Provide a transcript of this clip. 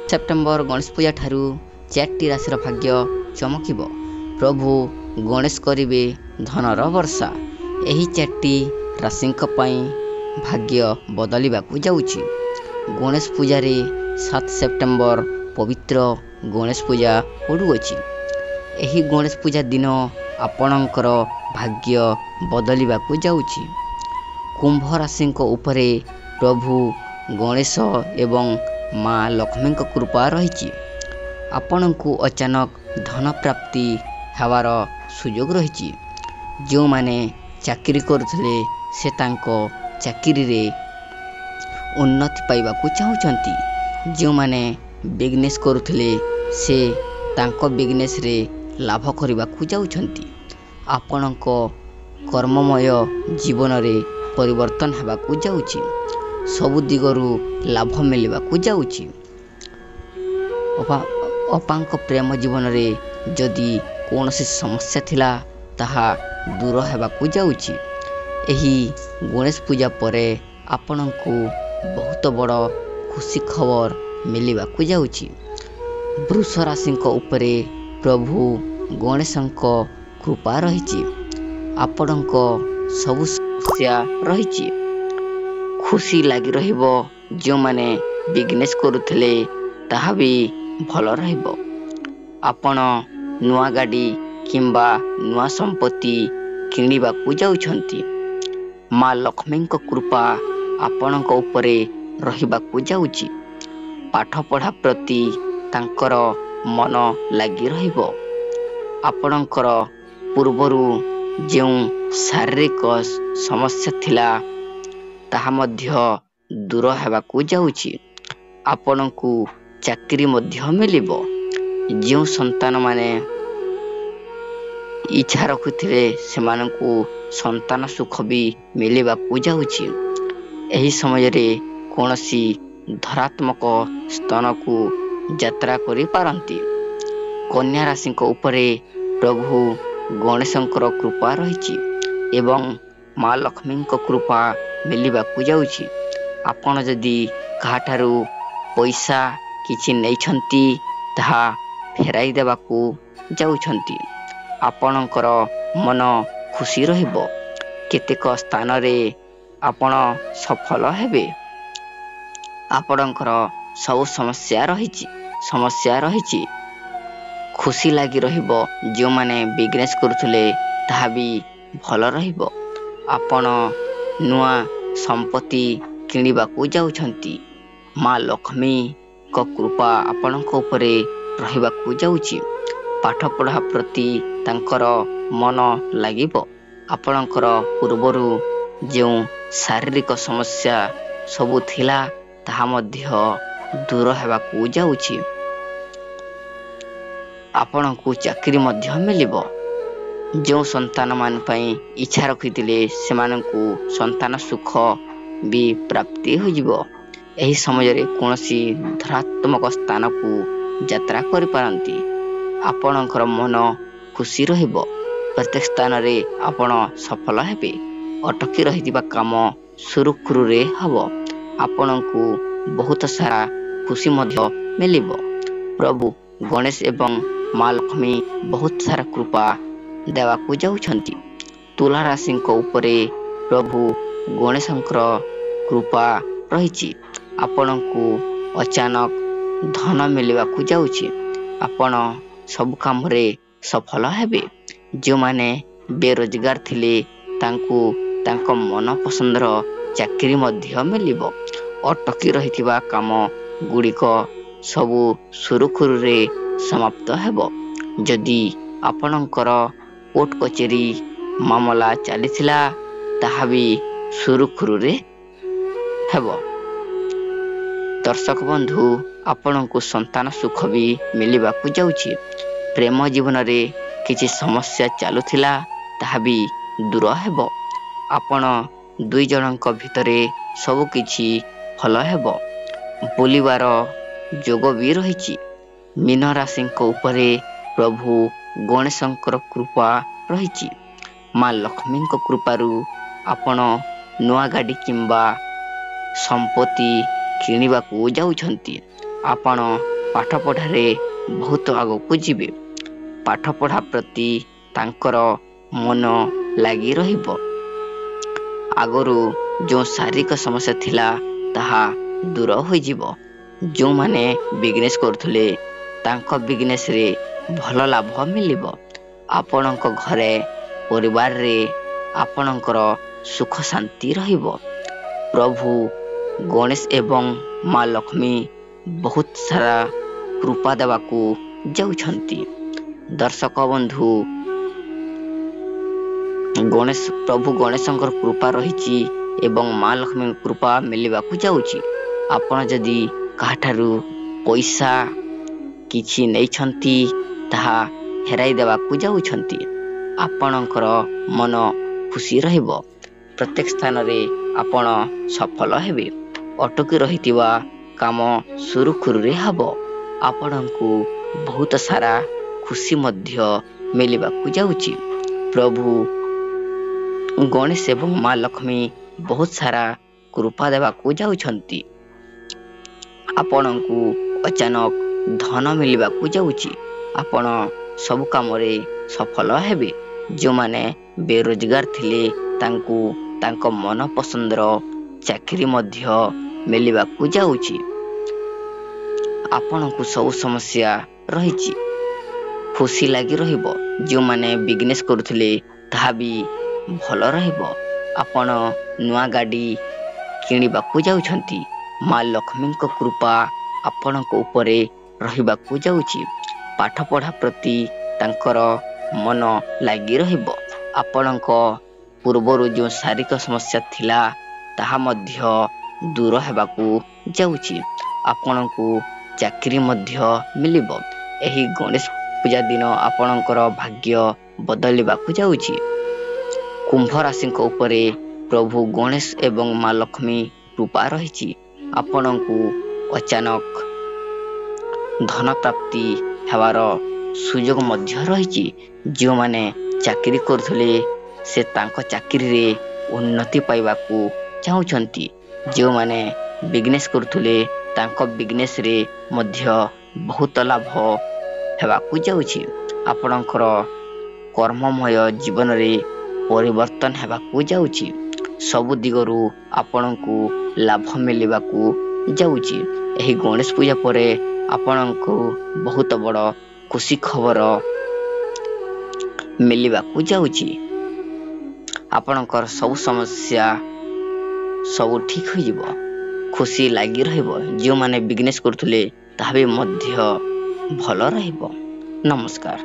September Ganesh ପୂଜା ଠାରୁ 4ଟି ରାଶିର ଭାଗ୍ୟ ଚମକିବ। ପ୍ରଭୁ ଗଣେଶ କରିବେ ଧନର ବର୍ଷା। ଏହି 4ଟି ରାଶିଙ୍କ ପାଇଁ ଭାଗ୍ୟ ବଦଳିବାକୁ ଯାଉଛି। ଗଣେଶ ପୂଜାରେ 7 ସେପ୍ଟେମ୍ବର ପବିତ୍ର ଗଣେଶ ପୂଜା ପଡ଼ୁଅଛି। ଏହି ଗଣେଶ ପୂଜା ଦିନ ଆପଣଙ୍କର ଭାଗ୍ୟ ବଦଳିବାକୁ ଯାଉଛି। କୁମ୍ଭ ରାଶିଙ୍କ ଉପରେ ପ୍ରଭୁ ଗଣେଶ ଏବଂ ମା ଲକ୍ଷ୍ମୀଙ୍କ କୃପା ରହିଛି। ଆପଣଙ୍କୁ ଅଚାନକ ଧନ ପ୍ରାପ୍ତି ହେବାର ସୁଯୋଗ ରହିଛି। ଯେଉଁମାନେ ଚାକିରି କରୁଥିଲେ ସେ ତାଙ୍କ ଚାକିରିରେ ଉନ୍ନତି ପାଇବାକୁ ଚାହୁଁଛନ୍ତି। ଯେଉଁମାନେ ବିଜନେସ୍ କରୁଥିଲେ ସେ ତାଙ୍କ ବିଜନେସ୍ରେ ଲାଭ କରିବାକୁ ଯାଉଛନ୍ତି। ଆପଣଙ୍କ କର୍ମମୟ ଜୀବନରେ ପରିବର୍ତ୍ତନ ହେବାକୁ ଯାଉଛି। ସବୁ ଦିଗରୁ ଲାଭ ମିଳିବାକୁ ଯାଉଛି। ଅପାଙ୍କ ପ୍ରେମ ଜୀବନରେ ଯଦି କୌଣସି ସମସ୍ୟା ଥିଲା ତାହା ଦୂର ହେବାକୁ ଯାଉଛି। ଏହି ଗଣେଶ ପୂଜା ପରେ ଆପଣଙ୍କୁ ବହୁତ ବଡ଼ ଖୁସି ଖବର ମିଳିବାକୁ ଯାଉଛି। ବୃଷ ରାଶିଙ୍କ ଉପରେ ପ୍ରଭୁ ଗଣେଶଙ୍କ କୃପା ରହିଛି। ଆପଣଙ୍କ ସବୁ ସମସ୍ୟା ରହିଛି। ଖୁସି ଲାଗି ରହିବ। ଯେଉଁମାନେ ବିଜନେସ୍ କରୁଥିଲେ ତାହା ବି ଭଲ ରହିବ। ଆପଣ ନୂଆ ଗାଡ଼ି କିମ୍ବା ନୂଆ ସମ୍ପତ୍ତି କିଣିବାକୁ ଯାଉଛନ୍ତି। ମା ଲକ୍ଷ୍ମୀଙ୍କ କୃପା ଆପଣଙ୍କ ଉପରେ ରହିବାକୁ ଯାଉଛି। ପାଠପଢ଼ା ପ୍ରତି ତାଙ୍କର ମନ ଲାଗି ରହିବ। ଆପଣଙ୍କର ପୂର୍ବରୁ ଯେଉଁ ଶାରୀରିକ ସମସ୍ୟା ଥିଲା ତାହା ମଧ୍ୟ ଦୂର ହେବାକୁ ଯାଉଛି। ଆପଣଙ୍କୁ ଚାକିରି ମଧ୍ୟ ମିଳିବ। ଯେଉଁ ସନ୍ତାନମାନେ ଇଚ୍ଛା ରଖୁଥିଲେ ସେମାନଙ୍କୁ ସନ୍ତାନ ସୁଖ ବି ମିଳିବାକୁ ଯାଉଛି। ଏହି ସମୟରେ କୌଣସି ଧନାତ୍ମକ ସ୍ଥାନକୁ ଯାତ୍ରା କରିପାରନ୍ତି। କନ୍ୟା ରାଶିଙ୍କ ଉପରେ ପ୍ରଭୁ ଗଣେଶଙ୍କର କୃପା ରହିଛି ଏବଂ ମା ଲକ୍ଷ୍ମୀଙ୍କ କୃପା ମିଳିବାକୁ ଯାଉଛି। ଆପଣ ଯଦି କାହାଠାରୁ ପଇସା କିଛି ନେଇଛନ୍ତି ତାହା ଫେରାଇ ଦେବାକୁ ଯାଉଛନ୍ତି। ଆପଣଙ୍କର ମନ ଖୁସି ରହିବ। କେତେକ ସ୍ଥାନରେ ଆପଣ ସଫଳ ହେବେ। ଆପଣଙ୍କର ସବୁ ସମସ୍ୟା ରହିଛି। ଖୁସି ଲାଗି ରହିବ। ଯେଉଁମାନେ ବିଜନେସ୍ କରୁଥିଲେ ତାହା ବି ଭଲ ରହିବ। ଆପଣ ନୂଆ ସମ୍ପତ୍ତି କିଣିବାକୁ ଯାଉଛନ୍ତି। ମା ଲକ୍ଷ୍ମୀଙ୍କ କୃପା ଆପଣଙ୍କ ଉପରେ ରହିବାକୁ ଯାଉଛି। ପାଠପଢ଼ା ପ୍ରତି ତାଙ୍କର ମନ ଲାଗିବ। ଆପଣଙ୍କର ପୂର୍ବରୁ ଯେଉଁ ଶାରୀରିକ ସମସ୍ୟା ସବୁ ଥିଲା ତାହା ମଧ୍ୟ ଦୂର ହେବାକୁ ଯାଉଛି। ଆପଣଙ୍କୁ ଚାକିରି ମଧ୍ୟ ମିଳିବ। ଯେଉଁ ସନ୍ତାନମାନ ପାଇଁ ଇଚ୍ଛା ରଖିଥିଲେ ସେମାନଙ୍କୁ ସନ୍ତାନ ସୁଖ ବି ପ୍ରାପ୍ତି ହୋଇଯିବ। ଏହି ସମୟରେ କୌଣସି ଧନାତ୍ମକ ସ୍ଥାନକୁ ଯାତ୍ରା କରିପାରନ୍ତି। ଆପଣଙ୍କର ମନ ଖୁସି ରହିବ। ପ୍ରତ୍ୟେକ ସ୍ଥାନରେ ଆପଣ ସଫଳ ହେବେ। ଅଟକି ରହିଥିବା କାମ ସୁରୁଖୁରୁରେ ହେବ। ଆପଣଙ୍କୁ ବହୁତ ସାରା ଖୁସି ମଧ୍ୟ ମିଳିବ। ପ୍ରଭୁ ଗଣେଶ ଏବଂ ମା ଲକ୍ଷ୍ମୀ ବହୁତ ସାରା କୃପା ଦେବାକୁ ଯାଉଛନ୍ତି। ତୁଳା ରାଶିଙ୍କ ଉପରେ ପ୍ରଭୁ ଗଣେଶଙ୍କର କୃପା ରହିଛି। ଆପଣଙ୍କୁ ଅଚାନକ ଧନ ମିଳିବାକୁ ଯାଉଛି। ଆପଣ ସବୁ କାମରେ ସଫଳ ହେବେ। ଯେଉଁମାନେ ବେରୋଜଗାର ଥିଲେ ତାଙ୍କୁ ତାଙ୍କ ମନ ପସନ୍ଦର ଚାକିରି ମଧ୍ୟ ମିଳିବ। ଅଟକି ରହିଥିବା କାମ ଗୁଡ଼ିକ ସବୁ ସୁରୁଖୁରୁରେ ସମାପ୍ତ ହେବ। ଯଦି ଆପଣଙ୍କର କୋର୍ଟ କଚେରୀ ମାମଲା ଚାଲିଥିଲା ତାହା ବି ସୁରୁଖୁରୁରେ ହେବ। ଦର୍ଶକ ବନ୍ଧୁ, ଆପଣଙ୍କୁ ସନ୍ତାନ ସୁଖ ବି ମିଳିବାକୁ ଯାଉଛି। ପ୍ରେମ ଜୀବନରେ କିଛି ସମସ୍ୟା ଚାଲୁଥିଲା ତାହା ବି ଦୂର ହେବ। ଆପଣ ଦୁଇ ଜଣଙ୍କ ଭିତରେ ସବୁ କିଛି ଭଲ ହେବ। ବୁଲିବାର ଯୋଗ ବି ରହିଛି। ମୀନ ରାଶିଙ୍କ ଉପରେ ପ୍ରଭୁ ଗଣେଶଙ୍କର କୃପା ରହିଛି। ମା ଲକ୍ଷ୍ମୀଙ୍କ କୃପାରୁ ଆପଣ ନୂଆ ଗାଡ଼ି କିମ୍ବା ସମ୍ପତ୍ତି କିଣିବାକୁ ଯାଉଛନ୍ତି। ଆପଣ ପାଠ ପଢ଼ାରେ ବହୁତ ଆଗକୁ ଯିବେ। ପାଠ ପଢ଼ା ପ୍ରତି ତାଙ୍କର ମନ ଲାଗି ରହିବ। ଆଗରୁ ଯେଉଁ ଶାରୀରିକ ସମସ୍ୟା ଥିଲା ତାହା ଦୂର ହୋଇଯିବ। ଯେଉଁମାନେ ବିଜନେସ୍ କରୁଥିଲେ ତାଙ୍କ ବିଜନେସ୍ରେ ଭଲ ଲାଭ ମିଳିବ। ଆପଣଙ୍କ ଘରେ ପରିବାରରେ ଆପଣଙ୍କର ସୁଖ ଶାନ୍ତି ରହିବ। ପ୍ରଭୁ ଗଣେଶ ଏବଂ ମା ଲକ୍ଷ୍ମୀ ବହୁତ ସାରା କୃପା ଦେବାକୁ ଯାଉଛନ୍ତି। ଦର୍ଶକ ବନ୍ଧୁ, ପ୍ରଭୁ ଗଣେଶଙ୍କର କୃପା ରହିଛି ଏବଂ ମା ଲକ୍ଷ୍ମୀଙ୍କ କୃପା ମିଳିବାକୁ ଯାଉଛି। ଆପଣ ଯଦି କାହାଠାରୁ ପଇସା କିଛି ନେଇଛନ୍ତି ତାହା ଫେରାଇ ଦେବାକୁ ଯାଉଛନ୍ତି। ଆପଣଙ୍କର ମନ ଖୁସି ରହିବ। ପ୍ରତ୍ୟେକ ସ୍ଥାନରେ ଆପଣ ସଫଳ ହେବେ। ଅଟକି ରହିଥିବା କାମ ସୁରୁଖୁରୁରେ ହେବ। ଆପଣଙ୍କୁ ବହୁତ ସାରା ଖୁସି ମଧ୍ୟ ମିଳିବାକୁ ଯାଉଛି। ପ୍ରଭୁ ଗଣେଶ ଏବଂ ମା ଲକ୍ଷ୍ମୀ ବହୁତ ସାରା କୃପା ଦେବାକୁ ଯାଉଛନ୍ତି। ଆପଣଙ୍କୁ ଅଚାନକ ଧନ ମିଳିବାକୁ ଯାଉଛି। ଆପଣ ସବୁ କାମରେ ସଫଳ ହେବେ। ଯେଉଁମାନେ ବେରୋଜଗାର ଥିଲେ ତାଙ୍କୁ ତାଙ୍କ ମନପସନ୍ଦର ଚାକିରି ମଧ୍ୟ ମିଳିବାକୁ ଯାଉଛି। ଆପଣଙ୍କୁ ସବୁ ସମସ୍ୟା ରହିଛି ଖୁସି ଲାଗି ରହିବ। ଯେଉଁମାନେ ବିଜନେସ୍ କରୁଥିଲେ ତାହା ବି ଭଲ ରହିବ। ଆପଣ ନୂଆ ଗାଡ଼ି କିଣିବାକୁ ଯାଉଛନ୍ତି। ମା ଲକ୍ଷ୍ମୀଙ୍କ କୃପା ଆପଣଙ୍କ ଉପରେ ରହିବାକୁ ଯାଉଛି। ପାଠ ପଢ଼ା ପ୍ରତି ତାଙ୍କର ମନ ଲାଗି ରହିବ। ଆପଣଙ୍କ ପୂର୍ବରୁ ଯେଉଁ ଶାରୀରିକ ସମସ୍ୟା ଥିଲା ତାହା ମଧ୍ୟ ଦୂର ହେବାକୁ ଯାଉଛି। ଆପଣଙ୍କୁ ଚାକିରି ମଧ୍ୟ ମିଳିବ। ଏହି ଗଣେଶ ପୂଜା ଦିନ ଆପଣଙ୍କର ଭାଗ୍ୟ ବଦଳିବାକୁ ଯାଉଛି। କୁମ୍ଭ ରାଶିଙ୍କ ଉପରେ ପ୍ରଭୁ ଗଣେଶ ଏବଂ ମା ଲକ୍ଷ୍ମୀ କୃପା ରହିଛି। ଆପଣଙ୍କୁ ଅଚାନକ ଧନ ପ୍ରାପ୍ତି ହେବାର ସୁଯୋଗ ମଧ୍ୟ ରହିଛି। ଯେଉଁମାନେ ଚାକିରି କରୁଥିଲେ ସେ ତାଙ୍କ ଚାକିରିରେ ଉନ୍ନତି ପାଇବାକୁ ଚାହୁଁଛନ୍ତି। ଯେଉଁମାନେ ବିଜନେସ୍ କରୁଥିଲେ ତାଙ୍କ ବିଜନେସ୍ରେ ମଧ୍ୟ ବହୁତ ଲାଭ ହେବାକୁ ଯାଉଛି। ଆପଣଙ୍କର କର୍ମମୟ ଜୀବନରେ ପରିବର୍ତ୍ତନ ହେବାକୁ ଯାଉଛି। ସବୁ ଦିଗରୁ ଆପଣଙ୍କୁ ଲାଭ ମିଳିବାକୁ ଯାଉଛି। ଏହି ଗଣେଶ ପୂଜା ପରେ ଆପଣଙ୍କୁ ବହୁତ ବଡ଼ ଖୁସି ଖବର ମିଳିବାକୁ ଯାଉଛି। ଆପଣଙ୍କର ସବୁ ସମସ୍ୟା ସବୁ ଠିକ୍ ହୋଇଯିବ। ଖୁସି ଲାଗି ରହିବ। ଯେଉଁମାନେ ବିଜନେସ୍ କରୁଥିଲେ ତାହା ବି ମଧ୍ୟ ଭଲ ରହିବ। ନମସ୍କାର।